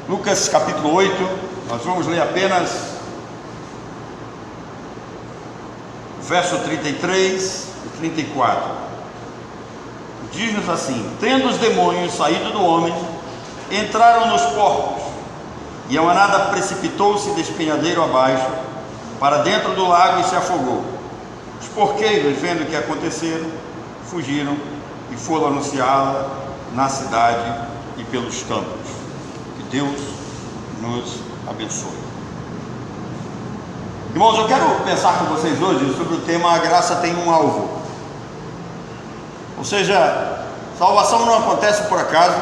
Lucas capítulo 8, nós vamos ler apenas verso 33 e 34. Diz-nos assim: tendo os demônios saído do homem, entraram nos porcos, e a manada precipitou-se de despenhadeiro abaixo, para dentro do lago e se afogou. Os porqueiros, vendo o que aconteceram, fugiram e foram anunciá-la na cidade e pelos campos. Que Deus nos abençoe. Irmãos, eu quero pensar com vocês hoje sobre o tema: a graça tem um alvo. Ou seja, salvação não acontece por acaso.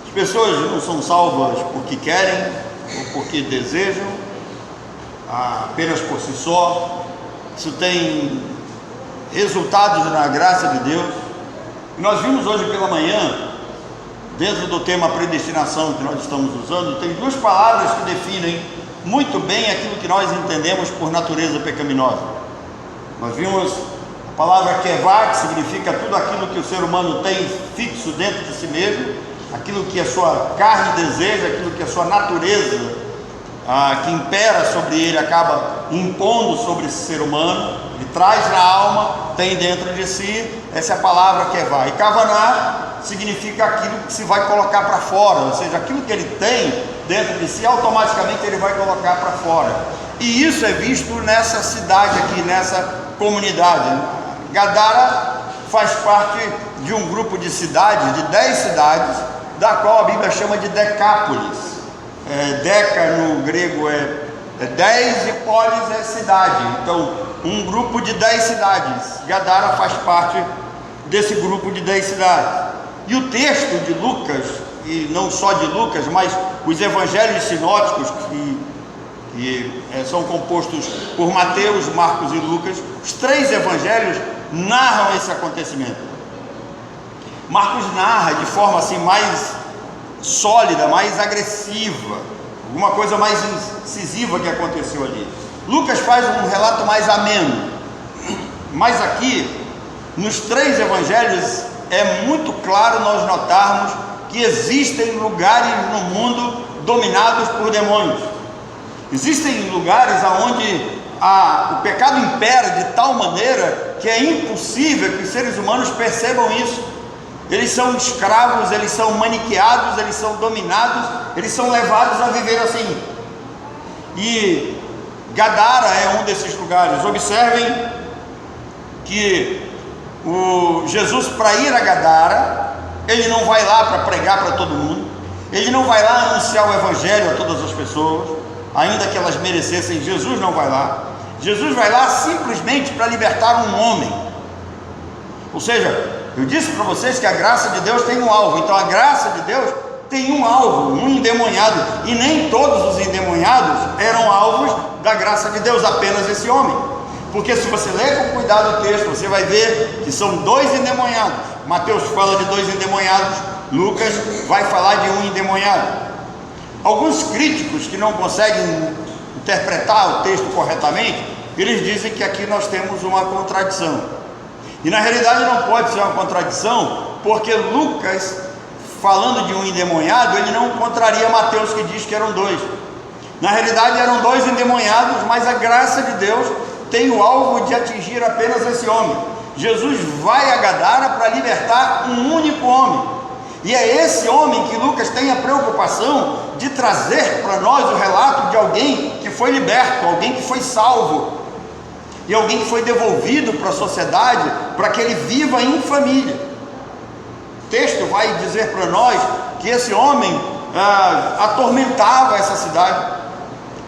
As pessoas não são salvas porque querem ou porque desejam, apenas por si só. Isso tem resultados na graça de Deus. E nós vimos hoje pela manhã, dentro do tema predestinação que nós estamos usando, tem duas palavras que definem muito bem aquilo que nós entendemos por natureza pecaminosa. Nós vimos a palavra kevá, que significa tudo aquilo que o ser humano tem fixo dentro de si mesmo, aquilo que a sua carne deseja, aquilo que a sua natureza que impera sobre ele acaba impondo sobre esse ser humano. Ele traz na alma, tem dentro de si. Essa é a palavra kevá. E kavaná significa aquilo que se vai colocar para fora, ou seja, aquilo que ele tem dentro de si, automaticamente ele vai colocar para fora. E isso é visto nessa cidade aqui, nessa comunidade. Gadara faz parte de um grupo de cidades, de 10 cidades, da qual a Bíblia chama de Decápolis. Deca no grego é 10 e polis é cidade. Então, um grupo de 10 cidades. Gadara faz parte desse grupo de 10 cidades. E o texto de Lucas, e não só de Lucas, mas os evangelhos sinóticos, que são compostos por Mateus, Marcos e Lucas, os 3 evangelhos narram esse acontecimento. Marcos narra de forma assim mais sólida, mais agressiva, alguma coisa mais incisiva que aconteceu ali. Lucas faz um relato mais ameno. Mas aqui, nos 3 evangelhos, é muito claro nós notarmos que existem lugares no mundo dominados por demônios. Existem lugares onde o pecado impera de tal maneira que é impossível que os seres humanos percebam isso. Eles são escravos, eles são maniqueados, eles são dominados, eles são levados a viver assim. E Gadara é um desses lugares. Observem que Jesus, para ir a Gadara, ele não vai lá para pregar para todo mundo, ele não vai lá anunciar o evangelho a todas as pessoas, ainda que elas merecessem. Jesus não vai lá. Jesus vai lá simplesmente para libertar um homem. Ou seja, eu disse para vocês que a graça de Deus tem um alvo. Então a graça de Deus tem um alvo, um endemoniado. E nem todos os endemoniados eram alvos da graça de Deus, apenas esse homem. Porque se você ler com cuidado o texto, você vai ver que são 2 endemoniados. Mateus fala de 2 endemoniados, Lucas vai falar de um endemoniado. Alguns críticos que não conseguem interpretar o texto corretamente, eles dizem que aqui nós temos uma contradição. E na realidade não pode ser uma contradição, porque Lucas, falando de um endemoniado, ele não contraria Mateus, que diz que eram 2. Na realidade eram 2 endemoniados, mas a graça de Deus tem o alvo de atingir apenas esse homem. Jesus vai a Gadara para libertar um único homem, e é esse homem que Lucas tem a preocupação de trazer para nós o relato de alguém que foi liberto, alguém que foi salvo, e alguém que foi devolvido para a sociedade, para que ele viva em família. O texto vai dizer para nós que esse homem atormentava essa cidade,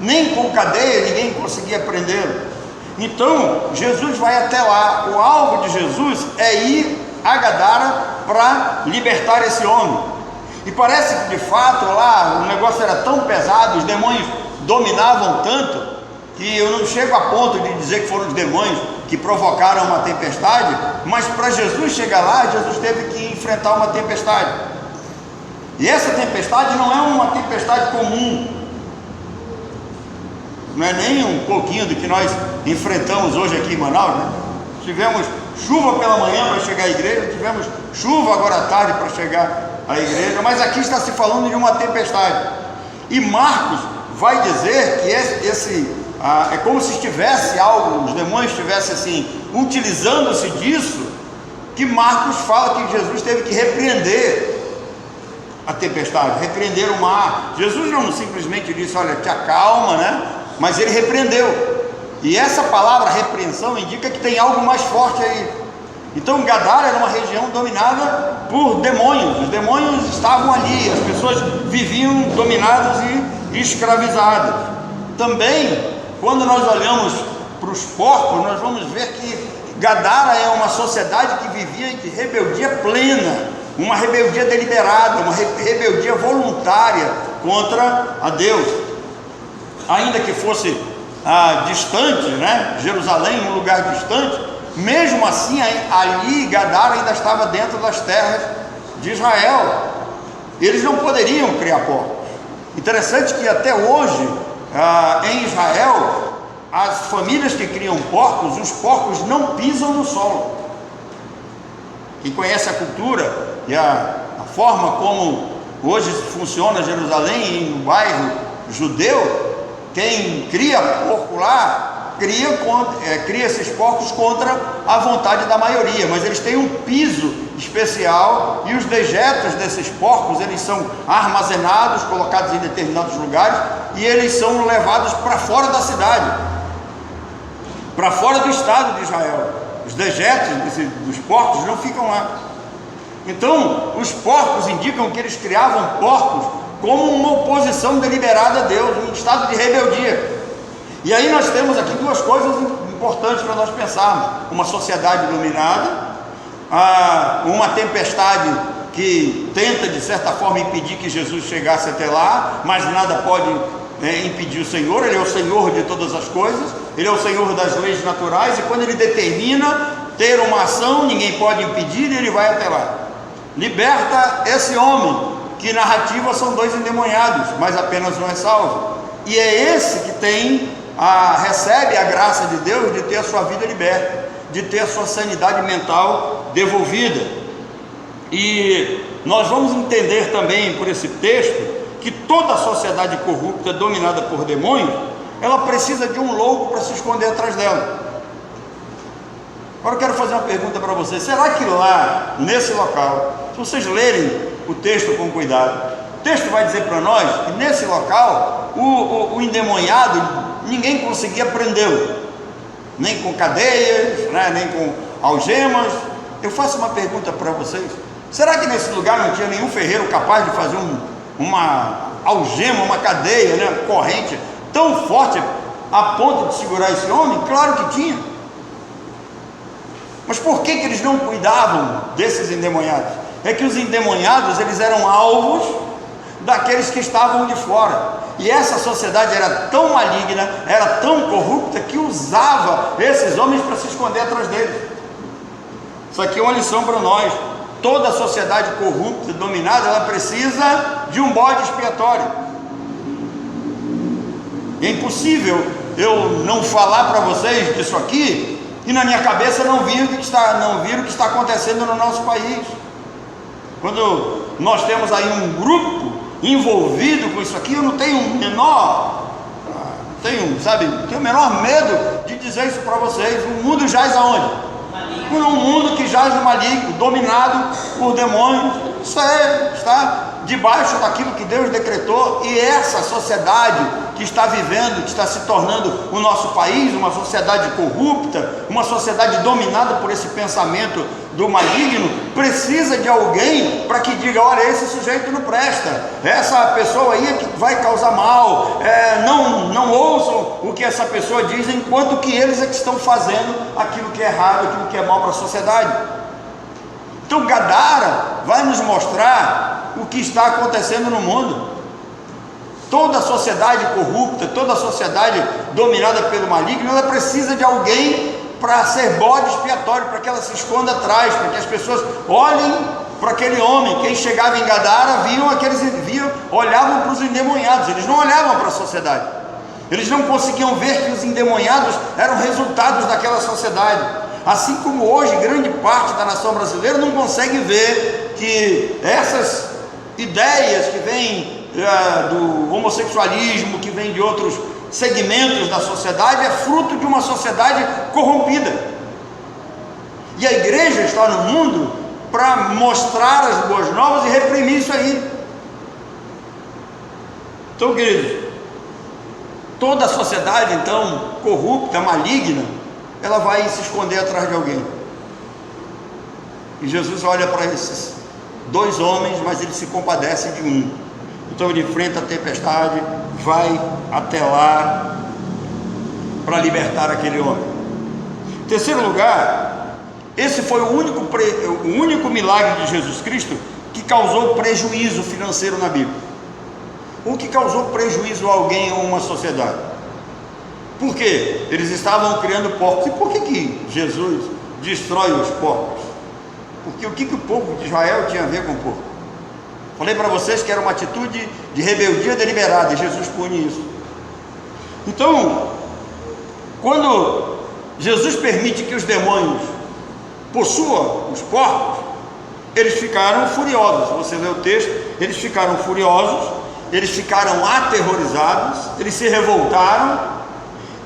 nem com cadeia ninguém conseguia prendê-lo. Então Jesus vai até lá. O alvo de Jesus é ir a Gadara para libertar esse homem. E parece que de fato lá o negócio era tão pesado, os demônios dominavam tanto, que eu não chego a ponto de dizer que foram os demônios que provocaram uma tempestade, mas para Jesus chegar lá, Jesus teve que enfrentar uma tempestade. E essa tempestade não é uma tempestade comum, não é nem um pouquinho do que nós enfrentamos hoje aqui em Manaus, né? Tivemos chuva pela manhã para chegar à igreja, tivemos chuva agora à tarde para chegar a igreja, mas aqui está se falando de uma tempestade. E Marcos vai dizer que é como se estivesse algo, os demônios estivessem assim, utilizando-se disso, que Marcos fala que Jesus teve que repreender a tempestade, repreender o mar. Jesus não simplesmente disse, olha, te acalma, né? Mas ele repreendeu. E essa palavra repreensão indica que tem algo mais forte aí. Então Gadara era uma região dominada por demônios. Os demônios estavam ali, as pessoas viviam dominadas e escravizadas. Também, quando nós olhamos para os porcos, nós vamos ver que Gadara é uma sociedade que vivia de rebeldia plena, uma rebeldia deliberada, uma rebeldia voluntária contra a Deus. Ainda que fosse distante, né? Jerusalém, um lugar distante, mesmo assim ali Gadara ainda estava dentro das terras de Israel. Eles não poderiam criar porcos. Interessante que até hoje em Israel, as famílias que criam porcos, os porcos não pisam no solo. Quem conhece a cultura e a forma como hoje funciona Jerusalém, em um bairro judeu, quem cria porco lá, cria esses porcos contra a vontade da maioria, mas eles têm um piso especial e os dejetos desses porcos, eles são armazenados, colocados em determinados lugares e eles são levados para fora da cidade, para fora do estado de Israel. Os dejetos dos porcos não ficam lá. Então, os porcos indicam que eles criavam porcos como uma oposição deliberada a Deus, um estado de rebeldia. E aí nós temos aqui duas coisas importantes para nós pensarmos: uma sociedade dominada, uma tempestade que tenta de certa forma impedir que Jesus chegasse até lá, mas nada pode impedir o Senhor. Ele é o Senhor de todas as coisas, Ele é o Senhor das leis naturais, e quando Ele determina ter uma ação, ninguém pode impedir, e Ele vai até lá. Liberta esse homem, que narrativa são dois endemoniados, mas apenas um é salvo, e é esse que recebe a graça de Deus de ter a sua vida liberta, de ter a sua sanidade mental devolvida. E nós vamos entender também por esse texto que toda a sociedade corrupta dominada por demônios, ela precisa de um louco para se esconder atrás dela. Agora eu quero fazer uma pergunta para vocês: será que lá, nesse local, se vocês lerem o texto com cuidado, o texto vai dizer para nós que nesse local o endemoniado, ninguém conseguia prendê-lo, nem com cadeias, né, nem com algemas. Eu faço uma pergunta para vocês: será que nesse lugar não tinha nenhum ferreiro capaz de fazer uma algema, uma cadeia, né, corrente tão forte a ponto de segurar esse homem? Claro que tinha. Mas por que eles não cuidavam desses endemoniados? É que os endemoniados, eles eram alvos daqueles que estavam de fora, e essa sociedade era tão maligna, era tão corrupta, que usava esses homens para se esconder atrás deles. Isso aqui é uma lição para nós: toda sociedade corrupta, dominada, ela precisa de um bode expiatório. É impossível eu não falar para vocês disso aqui e na minha cabeça não vir o que está acontecendo no nosso país. Quando nós temos aí um grupo envolvido com isso aqui, eu não tenho o menor medo de dizer isso para vocês. O mundo jaz aonde? Um mundo que jaz no maligno, dominado por demônios. Isso está debaixo daquilo que Deus decretou. E essa sociedade que está vivendo, que está se tornando o nosso país, uma sociedade corrupta, uma sociedade dominada por esse pensamento do maligno, precisa de alguém para que diga: olha, esse sujeito não presta, essa pessoa aí é que vai causar mal, não ouçam o que essa pessoa diz, enquanto que eles é que estão fazendo aquilo que é errado, aquilo que é mal para a sociedade. Então Gadara vai nos mostrar o que está acontecendo no mundo. Toda a sociedade corrupta, toda a sociedade dominada pelo maligno, ela precisa de alguém para ser bode expiatório, para que ela se esconda atrás, para que as pessoas olhem para aquele homem. Quem chegava em Gadara olhavam para os endemoniados, eles não olhavam para a sociedade. Eles não conseguiam ver que os endemoniados eram resultados daquela sociedade. Assim como hoje grande parte da nação brasileira não consegue ver que ideias que vêm do homossexualismo, que vêm de outros segmentos da sociedade, é fruto de uma sociedade corrompida. E a igreja está no mundo para mostrar as boas novas e reprimir isso aí. Então, queridos, toda a sociedade, então, corrupta, maligna, ela vai se esconder atrás de alguém. E Jesus olha para esses dois homens, mas ele se compadece de um. Então ele enfrenta a tempestade, vai até lá para libertar aquele homem. Em terceiro lugar, esse foi o único milagre de Jesus Cristo que causou prejuízo financeiro na Bíblia. O que causou prejuízo a alguém ou uma sociedade? Por quê? Eles estavam criando porcos. E por que Jesus destrói os porcos? Porque o que o povo de Israel tinha a ver com o porco? Falei para vocês que era uma atitude de rebeldia deliberada, e Jesus pune isso. Então, quando Jesus permite que os demônios possuam os porcos, eles ficaram furiosos. Você lê o texto, eles ficaram furiosos, eles ficaram aterrorizados, eles se revoltaram,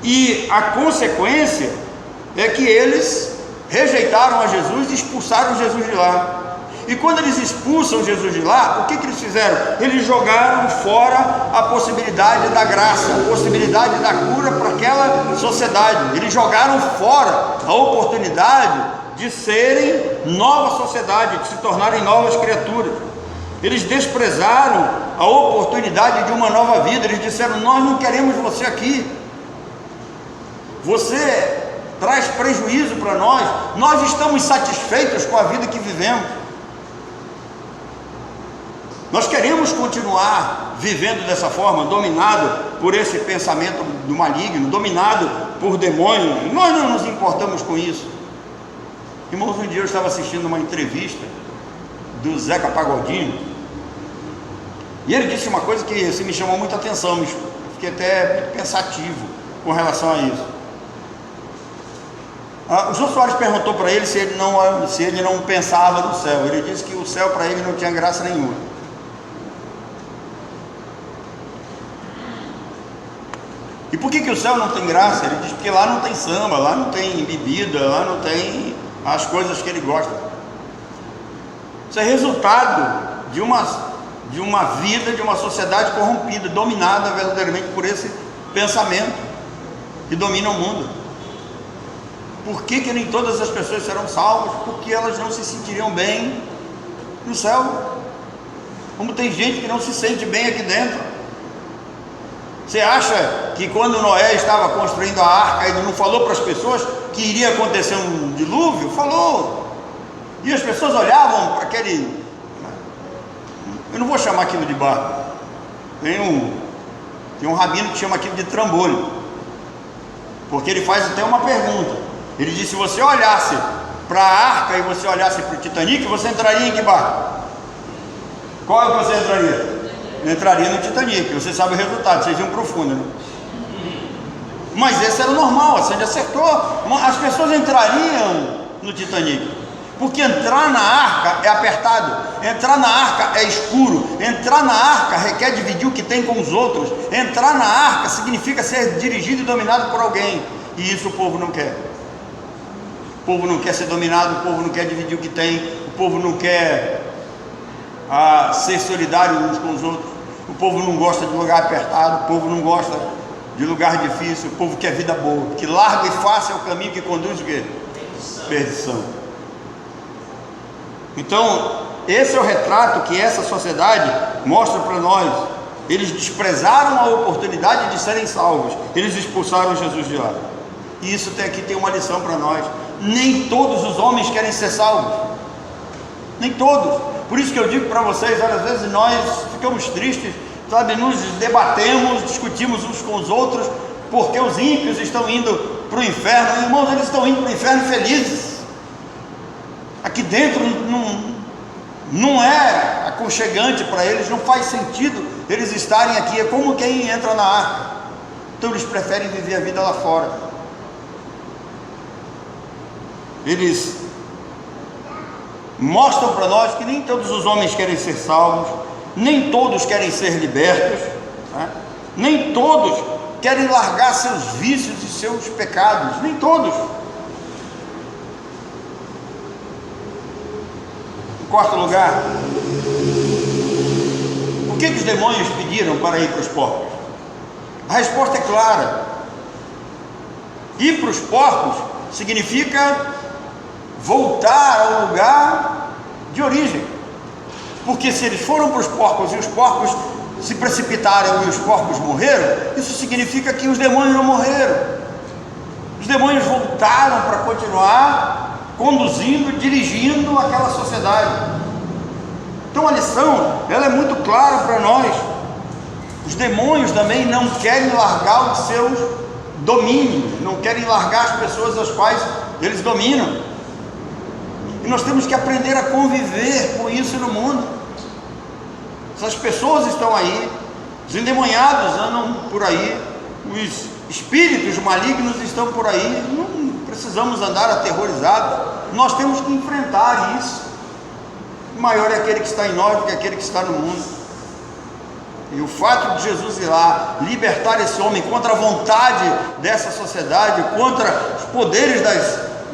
e a consequência é que eles rejeitaram a Jesus e expulsaram Jesus de lá. E quando eles expulsam Jesus de lá, o que eles fizeram? Eles jogaram fora a possibilidade da graça, a possibilidade da cura para aquela sociedade. Eles jogaram fora a oportunidade de serem nova sociedade, de se tornarem novas criaturas. Eles desprezaram a oportunidade de uma nova vida. Eles disseram: nós não queremos você aqui, você traz prejuízo para nós estamos satisfeitos com a vida que vivemos, nós queremos continuar vivendo dessa forma, dominado por esse pensamento do maligno, dominado por demônios. Nós não nos importamos com isso. Irmãos, um dia eu estava assistindo uma entrevista do Zeca Pagodinho, e ele disse uma coisa que me chamou muita atenção, eu fiquei até pensativo com relação a isso. O Jô Soares perguntou para ele se ele não pensava no céu. Ele disse que o céu para ele não tinha graça nenhuma. E por que o céu não tem graça? Ele diz porque lá não tem samba, lá não tem bebida, lá não tem as coisas que ele gosta. Isso é resultado de uma vida, de uma sociedade corrompida, dominada verdadeiramente por esse pensamento que domina o mundo. Por que nem todas as pessoas serão salvas? Porque elas não se sentiriam bem no céu. Como tem gente que não se sente bem aqui dentro. Você acha que quando Noé estava construindo a arca, ele não falou para as pessoas que iria acontecer um dilúvio? Falou. E as pessoas olhavam para aquele... Eu não vou chamar aquilo de barco. Tem um rabino que chama aquilo de trambolho. Porque ele faz até uma pergunta. Ele disse: se você olhasse para a arca e você olhasse para o Titanic, você entraria em que barco? Qual é que você entraria? Entraria no Titanic. Você sabe o resultado, vocês iam para o fundo, né? Mas esse era o normal, assim, ele acertou. As pessoas entrariam no Titanic, porque entrar na arca é apertado, entrar na arca é escuro, entrar na arca requer dividir o que tem com os outros, entrar na arca significa ser dirigido e dominado por alguém, e isso o povo não quer. O povo não quer ser dominado, o povo não quer dividir o que tem, o povo não quer ser solidário uns com os outros, o povo não gosta de lugar apertado, o povo não gosta de lugar difícil, o povo quer vida boa, que largo e fácil é o caminho que conduz o quê? Perdição. Então, esse é o retrato que essa sociedade mostra para nós. Eles desprezaram a oportunidade de serem salvos, eles expulsaram Jesus de lá. E isso aqui tem uma lição para nós. Nem todos os homens querem ser salvos, nem todos. Por isso que eu digo para vocês, às vezes nós ficamos tristes, sabe, nos debatemos, discutimos uns com os outros, porque os ímpios estão indo para o inferno. Irmãos, eles estão indo para o inferno felizes. Aqui dentro não é aconchegante para eles, não faz sentido eles estarem aqui, é como quem entra na arca. Então eles preferem viver a vida lá fora. Eles mostram para nós que nem todos os homens querem ser salvos, nem todos querem ser libertos, né? Nem todos querem largar seus vícios e seus pecados, nem todos. Em quarto lugar, o que os demônios pediram para ir para os porcos? A resposta é clara: ir para os porcos significa voltar ao lugar de origem, porque se eles foram para os porcos e os porcos se precipitaram e os porcos morreram, isso significa que os demônios não morreram. Os demônios voltaram para continuar conduzindo, dirigindo aquela sociedade. Então a lição, ela é muito clara para nós. Os demônios também não querem largar os seus domínios, não querem largar as pessoas as quais eles dominam. E nós temos que aprender a conviver com isso no mundo. Essas pessoas estão aí, os endemoniados andam por aí, os espíritos malignos estão por aí. Não precisamos andar aterrorizados, nós temos que enfrentar isso. O maior é aquele que está em nós do que aquele que está no mundo. E o fato de Jesus ir lá libertar esse homem contra a vontade dessa sociedade, contra os poderes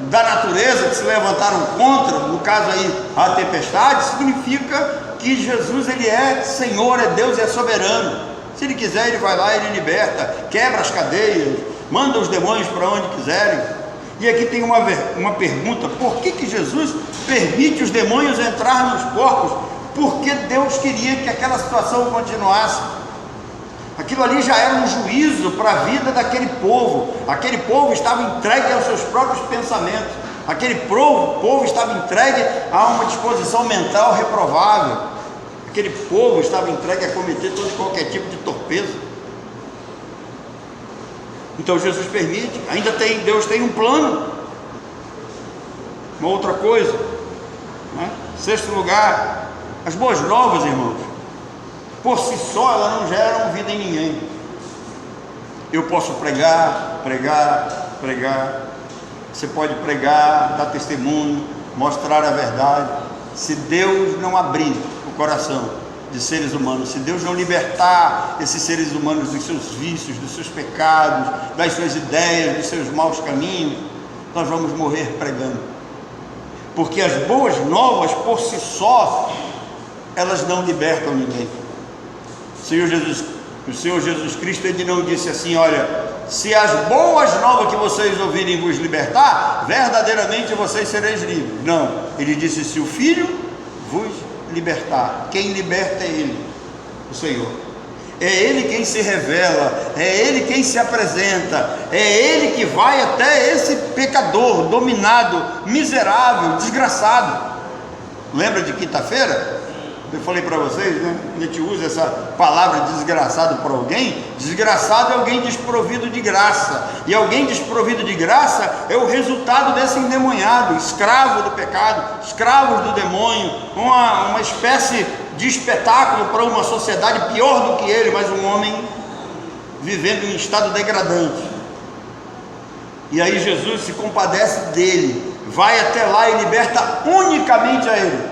da natureza que se levantaram contra, no caso aí a tempestade, significa que Jesus, ele é Senhor, é Deus, é soberano. Se ele quiser, ele vai lá, ele liberta, quebra as cadeias, manda os demônios para onde quiserem. E aqui tem uma pergunta: por que Jesus permite os demônios entrar nos porcos? Porque Deus queria que aquela situação continuasse. Aquilo ali já era um juízo para a vida daquele povo. Aquele povo estava entregue aos seus próprios pensamentos. Aquele povo estava entregue a uma disposição mental reprovável. Aquele povo estava entregue a cometer todo e qualquer tipo de torpeza. Então Jesus permite. Deus tem um plano. Uma outra coisa, né? Sexto lugar, as boas novas, irmãos, por si só elas não geram vida em ninguém. Eu posso pregar. Você pode pregar, dar testemunho, mostrar a verdade. Se Deus não abrir o coração de seres humanos, se Deus não libertar esses seres humanos dos seus vícios, dos seus pecados, das suas ideias, dos seus maus caminhos, nós vamos morrer pregando. Porque as boas novas por si só, elas não libertam ninguém. O Senhor Jesus Cristo, ele não disse assim: olha, se as boas novas que vocês ouvirem vos libertar, verdadeiramente vocês sereis livres. Não, ele disse: se o Filho vos libertar. Quem liberta é Ele, o Senhor. É Ele quem se revela, é Ele quem se apresenta, é Ele que vai até esse pecador dominado, miserável, desgraçado. Lembra de quinta-feira? Eu falei para vocês, né? A gente usa essa palavra desgraçado para alguém. Desgraçado é alguém desprovido de graça, e alguém desprovido de graça é o resultado desse endemoniado, escravo do pecado, escravos do demônio, uma espécie de espetáculo para uma sociedade pior do que ele, mas um homem vivendo em estado degradante. E aí Jesus se compadece dele, vai até lá e liberta unicamente a ele.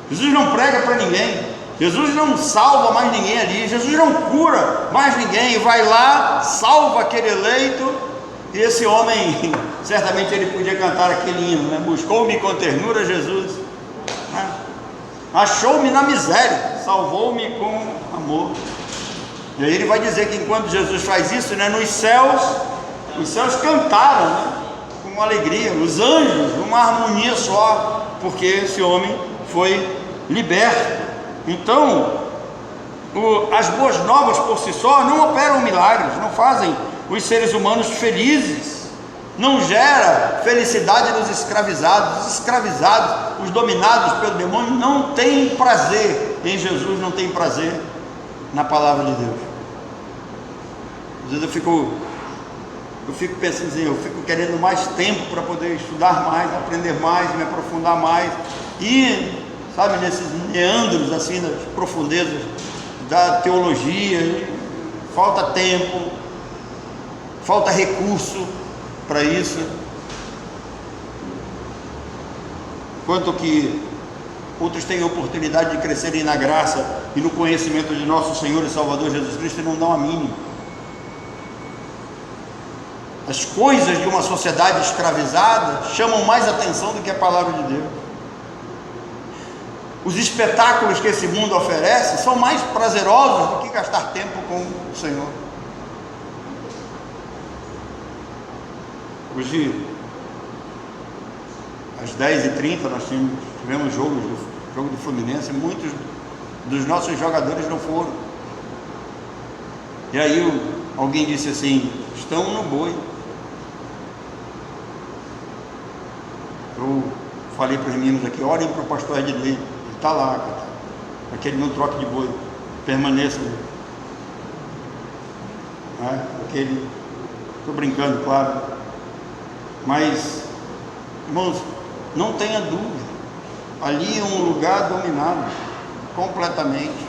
Jesus não prega para ninguém, Jesus não salva mais ninguém ali, Jesus não cura mais ninguém, vai lá, salva aquele eleito. E esse homem, certamente ele podia cantar aquele hino, né? Buscou-me com ternura Jesus, né? Achou-me na miséria, salvou-me com amor. E aí ele vai dizer que enquanto Jesus faz isso, né, nos céus, os céus cantaram, né, com alegria, os anjos, numa harmonia só, porque esse homem foi liberto. Então, as boas novas por si só não operam milagres, não fazem os seres humanos felizes, não gera felicidade nos escravizados. Os escravizados, os dominados pelo demônio, não têm prazer em Jesus, não têm prazer na palavra de Deus. Às vezes eu fico pensando assim, eu fico querendo mais tempo para poder estudar mais, aprender mais, me aprofundar mais, e sabe, nesses meandros assim, das profundezas da teologia, falta tempo, falta recurso para isso. Enquanto que outros têm a oportunidade de crescerem na graça e no conhecimento de nosso Senhor e Salvador Jesus Cristo e não dão a mínima. As coisas de uma sociedade escravizada chamam mais atenção do que a palavra de Deus. Os espetáculos que esse mundo oferece são mais prazerosos do que gastar tempo com o Senhor. Hoje, às 10h30, nós tivemos jogo do Fluminense. Muitos dos nossos jogadores não foram. E aí alguém disse assim: estão no boi. Eu falei para os meninos aqui: orem para o pastor Ednei, ele está lá, para que ele não troque de boi, permaneça. Estou brincando, claro, mas, irmãos, não tenha dúvida, ali é um lugar dominado completamente.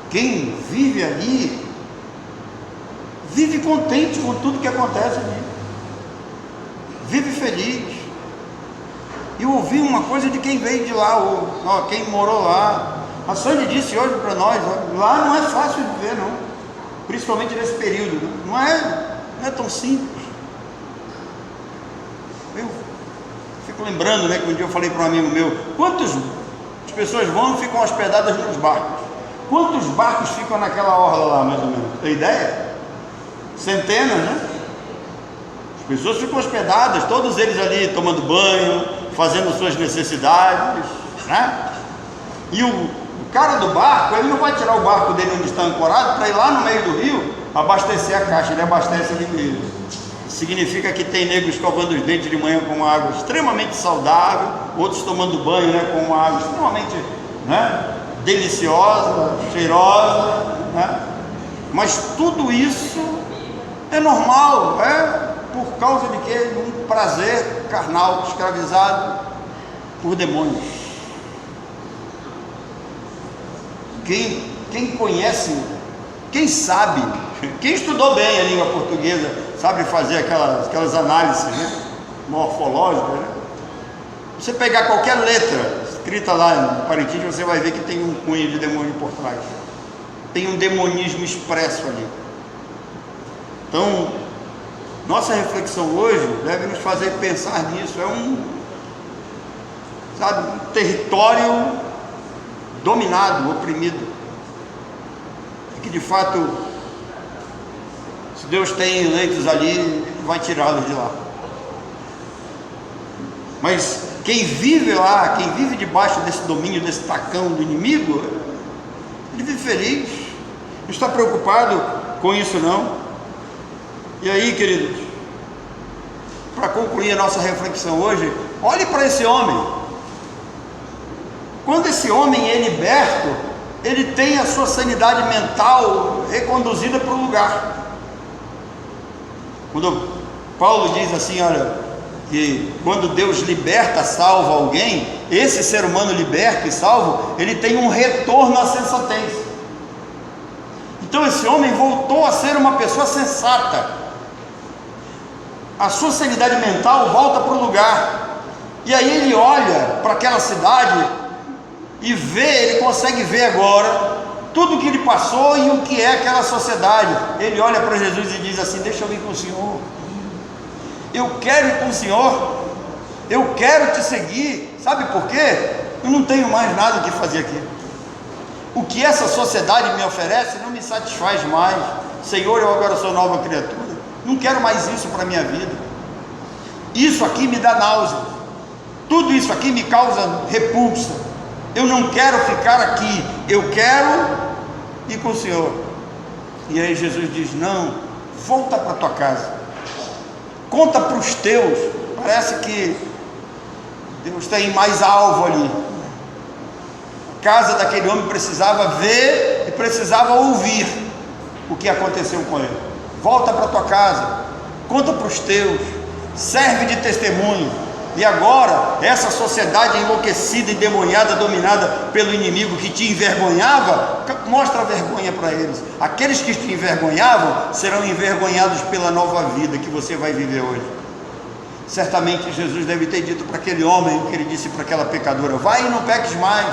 Quem vive ali vive contente com tudo que acontece ali, vive feliz. E eu ouvi uma coisa de quem veio de lá, quem morou lá. A Sandy disse hoje para nós: lá não é fácil de viver, não, principalmente nesse período, não é tão simples. Eu fico lembrando, que um dia eu falei para um amigo meu: quantas pessoas vão e ficam hospedadas nos barcos? Quantos barcos ficam naquela orla lá, mais ou menos? Tem ideia? Centenas, né? As pessoas ficam hospedadas, todos eles ali tomando banho, fazendo suas necessidades, né? E o cara do barco, ele não vai tirar o barco dele onde está ancorado para ir lá no meio do rio abastecer a caixa, ele abastece ali mesmo. Significa que tem negros escovando os dentes de manhã com uma água extremamente saudável, outros tomando banho, com uma água extremamente, deliciosa, cheirosa, mas tudo isso é normal, por causa de quê? Um prazer carnal, escravizado por demônios. Quem conhece, quem sabe, quem estudou bem a língua portuguesa, sabe fazer aquelas análises, morfológicas, Você pegar qualquer letra escrita lá em Parintins, você vai ver que tem um cunho de demônio por trás, tem um demonismo expresso ali. Então, nossa reflexão hoje deve nos fazer pensar nisso. É um território dominado, oprimido, que de fato, se Deus tem eleitos ali, Ele vai tirá-los de lá. Mas quem vive lá, quem vive debaixo desse domínio, desse tacão do inimigo, ele vive feliz, não está preocupado com isso não. E aí, queridos, para concluir a nossa reflexão hoje, olhe para esse homem. Quando esse homem é liberto, ele tem a sua sanidade mental reconduzida para o lugar. Quando Paulo diz assim, olha, que quando Deus liberta, salva alguém, esse ser humano liberto e salvo, ele tem um retorno à sensatez. Então esse homem voltou a ser uma pessoa sensata, a sua sanidade mental volta para o lugar, e aí ele olha para aquela cidade e vê, ele consegue ver agora tudo que ele passou e o que é aquela sociedade. Ele olha para Jesus e diz assim: deixa eu ir com o Senhor, eu quero ir com o Senhor, eu quero te seguir. Sabe por quê? Eu não tenho mais nada o que fazer aqui. O que essa sociedade me oferece não me satisfaz mais. Senhor, eu agora sou nova criatura, não quero mais isso para a minha vida. Isso aqui me dá náusea, tudo isso aqui me causa repulsa. Eu não quero ficar aqui, eu quero ir com o Senhor. E aí Jesus diz: não, volta para tua casa, conta para os teus. Parece que Deus tem mais alvo ali. A casa daquele homem precisava ver e precisava ouvir o que aconteceu com ele. Volta para tua casa, conta para os teus, serve de testemunho. E agora, essa sociedade enlouquecida, endemoniada, dominada pelo inimigo que te envergonhava, mostra a vergonha para eles. Aqueles que te envergonhavam serão envergonhados pela nova vida que você vai viver hoje. Certamente Jesus deve ter dito para aquele homem o que ele disse para aquela pecadora: vai e não peques mais,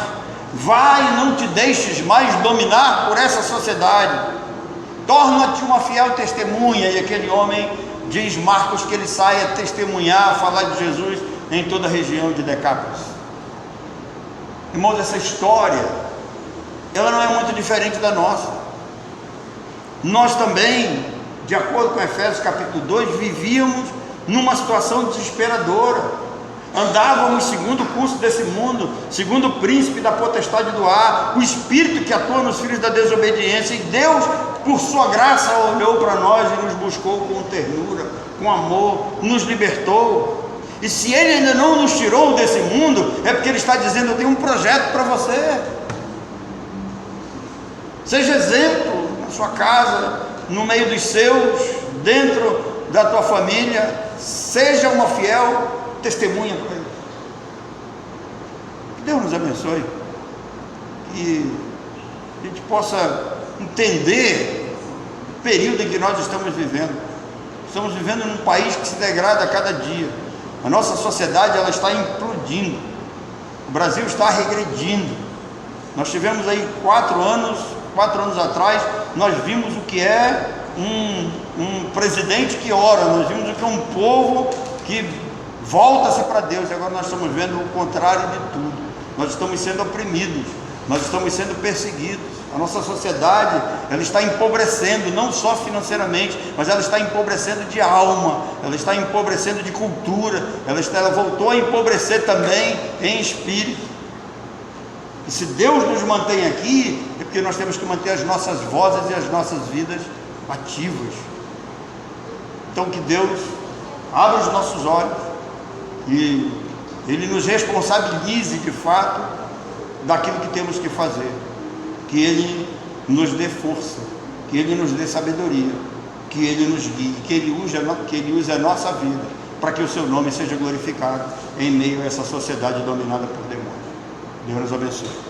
Vai e não te deixes mais dominar por essa sociedade, torna-te uma fiel testemunha. E aquele homem, diz Marcos, que ele sai a testemunhar, a falar de Jesus em toda a região de Decápolis. Irmãos, essa história, ela não é muito diferente da nossa. Nós também, de acordo com Efésios capítulo 2, vivíamos numa situação desesperadora. Andávamos segundo o curso desse mundo, segundo o príncipe da potestade do ar, o espírito que atua nos filhos da desobediência. E Deus, por sua graça, olhou para nós e nos buscou com ternura, com amor, nos libertou. E se Ele ainda não nos tirou desse mundo, é porque Ele está dizendo: eu tenho um projeto para você. Seja exemplo na sua casa, no meio dos seus, dentro da tua família. Seja uma fiel testemunha para Ele. Que Deus nos abençoe, que a gente possa entender o período em que nós estamos vivendo. Estamos vivendo num país que se degrada a cada dia. A nossa sociedade, ela está implodindo. O Brasil está regredindo. Nós tivemos aí 4 anos atrás, nós vimos o que é um presidente que ora, nós vimos o que é um povo que volta-se para Deus. E agora nós estamos vendo o contrário de tudo. Nós estamos sendo oprimidos, nós estamos sendo perseguidos. A nossa sociedade, ela está empobrecendo, não só financeiramente, mas ela está empobrecendo de alma, ela está empobrecendo de cultura, ela voltou a empobrecer também em espírito. E se Deus nos mantém aqui, é porque nós temos que manter as nossas vozes e as nossas vidas ativas. Então que Deus abra os nossos olhos e Ele nos responsabilize de fato daquilo que temos que fazer, que Ele nos dê força, que Ele nos dê sabedoria, que Ele nos guie, que Ele use a nossa vida para que o Seu nome seja glorificado em meio a essa sociedade dominada por demônios. Deus nos abençoe.